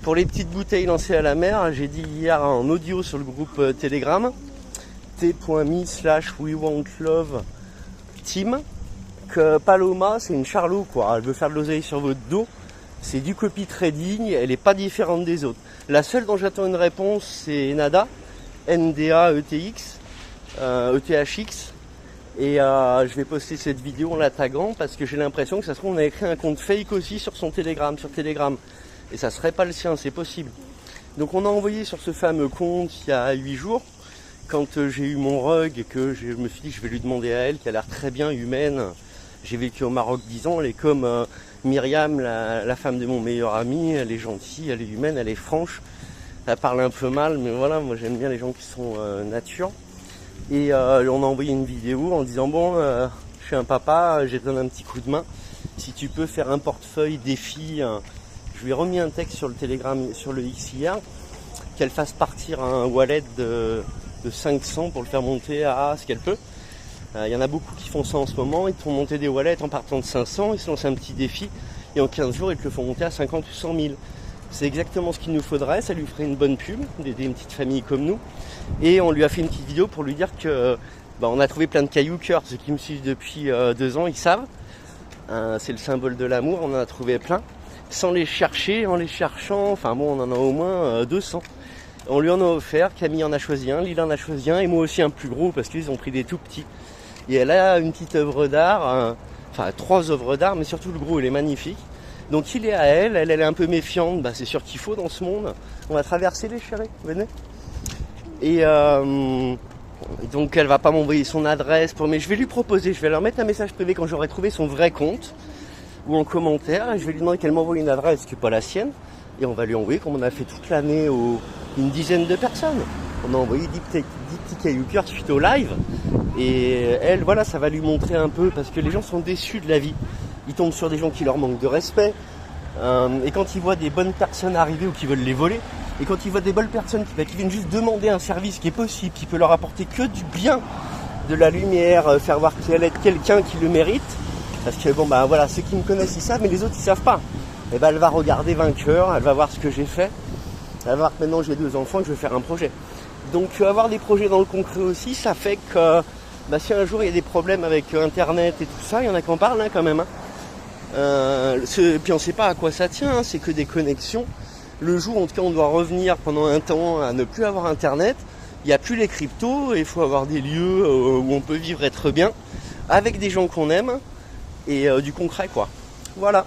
Pour les petites bouteilles lancées à la mer, j'ai dit hier en audio sur le groupe Telegram, t.me/WeWantLoveTeam, que Paloma, c'est une charlot, quoi. Elle veut faire de l'oseille sur votre dos. C'est du copy trading, elle n'est pas différente des autres. La seule dont j'attends une réponse, c'est Nada, NDA-ETX, ETHX. Et je vais poster cette vidéo en la taguant parce que j'ai l'impression que ça se trouve on a écrit un compte fake aussi sur son Telegram, sur Telegram. Et ça serait pas le sien, c'est possible. Donc on a envoyé sur ce fameux compte il y a 8 jours, quand j'ai eu mon rug et que je me suis dit que je vais lui demander à elle, qui a l'air très bien humaine. J'ai vécu au Maroc 10 ans, elle est comme Myriam, la femme de mon meilleur ami, elle est gentille, elle est humaine, elle est franche. Elle parle un peu mal, mais voilà, moi j'aime bien les gens qui sont nature. Et on a envoyé une vidéo en disant bon, je suis un papa, j'ai donné un petit coup de main. Si tu peux faire un portefeuille défi, je lui ai remis un texte sur le Telegram, sur le X hier, qu'elle fasse partir un wallet de 500 pour le faire monter à ce qu'elle peut. Il y en a beaucoup qui font ça en ce moment, ils te font monter des wallets en partant de 500, ils se lancent un petit défi et en 15 jours ils te le font monter à 50 ou 100 000. C'est exactement ce qu'il nous faudrait, ça lui ferait une bonne pub, d'aider une petite famille comme nous. Et on lui a fait une petite vidéo pour lui dire que on a trouvé plein de cailloux cœur. Ceux qui me suivent depuis 2 ans, ils savent. C'est le symbole de l'amour, on en a trouvé plein. Sans les chercher, en les cherchant, enfin bon, on en a au moins 200. On lui en a offert, Camille en a choisi un, Lila en a choisi un, et moi aussi un plus gros parce qu'ils ont pris des tout petits. Et elle a une petite œuvre d'art, enfin 3 œuvres d'art, mais surtout le gros, il est magnifique. Donc il est à elle est un peu méfiante, c'est sûr qu'il faut dans ce monde. On va traverser les chéris, venez. Et donc elle va pas m'envoyer son adresse, mais je vais lui proposer, je vais leur mettre un message privé quand j'aurai trouvé son vrai compte, ou en commentaire, et je vais lui demander qu'elle m'envoie une adresse qui n'est pas la sienne, et on va lui envoyer, comme on a fait toute l'année, une dizaine de personnes. On a envoyé 10 petits cailloux cœur suite au live, et elle, voilà, ça va lui montrer un peu, parce que les gens sont déçus de la vie. Ils tombent sur des gens qui leur manquent de respect. Et quand ils voient des bonnes personnes arriver ou qui veulent les voler, et quand ils voient des bonnes personnes qui viennent juste demander un service qui est possible, qui peut leur apporter que du bien, de la lumière, faire voir qu'elle est quelqu'un qui le mérite, parce que voilà, ceux qui me connaissent ils savent, mais les autres ils savent pas. Et elle va regarder vainqueur, elle va voir ce que j'ai fait, elle va voir que maintenant j'ai 2 enfants et que je vais faire un projet. Donc avoir des projets dans le concret aussi, ça fait que si un jour il y a des problèmes avec Internet et tout ça, il y en a qui en parlent quand même. Puis on ne sait pas à quoi ça tient, c'est que des connexions. Le jour en tout cas on doit revenir pendant un temps à ne plus avoir internet, il n'y a plus les cryptos, il faut avoir des lieux où on peut vivre, être bien, avec des gens qu'on aime, et du concret quoi. Voilà,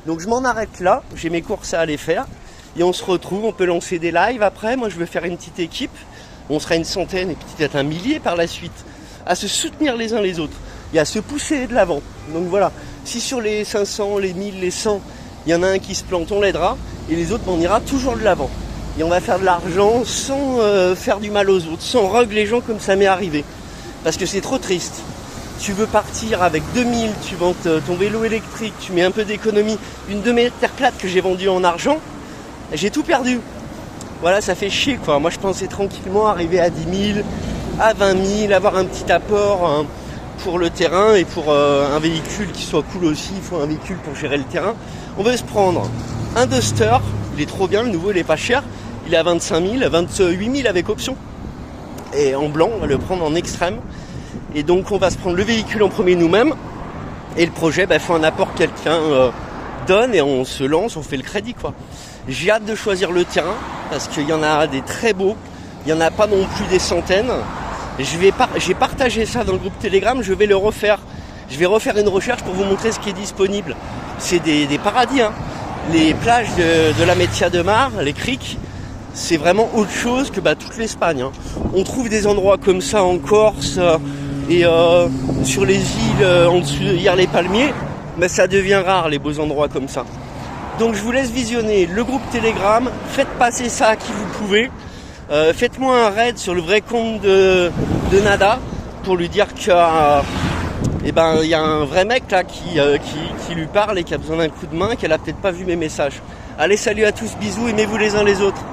donc je m'en arrête là, j'ai mes courses à aller faire, et on se retrouve, on peut lancer des lives après, moi je vais faire une petite équipe, on sera une centaine et peut-être un millier par la suite, à se soutenir les uns les autres, et à se pousser de l'avant, donc voilà. Si sur les 500, les 1000, les 100, il y en a un qui se plante, on l'aidera. Et les autres, on ira toujours de l'avant. Et on va faire de l'argent sans faire du mal aux autres, sans rug les gens comme ça m'est arrivé. Parce que c'est trop triste. Tu veux partir avec 2000, tu vends ton vélo électrique, tu mets un peu d'économie. Une de mes terres plates que j'ai vendue en argent, j'ai tout perdu. Voilà, ça fait chier quoi. Moi je pensais tranquillement arriver à 10 000, à 20 000, avoir un petit apport pour le terrain et pour un véhicule qui soit cool aussi, il faut un véhicule pour gérer le terrain. On va se prendre un Duster, il est trop bien, le nouveau il est pas cher, il est à 25 000, 28 000 avec option. Et en blanc, on va le prendre en extrême. Et donc on va se prendre le véhicule en premier nous-mêmes. Et le projet, il faut un apport que quelqu'un donne et on se lance, on fait le crédit quoi. J'ai hâte de choisir le terrain parce qu'il y en a des très beaux, il n'y en a pas non plus des centaines. J'ai partagé ça dans le groupe Telegram, je vais le refaire. Je vais refaire une recherche pour vous montrer ce qui est disponible. C'est des paradis, hein. Les plages de la Metia de Mar, les criques, c'est vraiment autre chose que toute l'Espagne. Hein. On trouve des endroits comme ça en Corse et sur les îles en dessous hier les palmiers, mais ça devient rare les beaux endroits comme ça. Donc je vous laisse visionner le groupe Telegram, faites passer ça à qui vous pouvez. Faites-moi un raid sur le vrai compte de Nada pour lui dire qu'il y a un vrai mec là qui lui parle et qui a besoin d'un coup de main, qu'elle a peut-être pas vu mes messages. Allez, salut à tous, bisous, aimez-vous les uns les autres.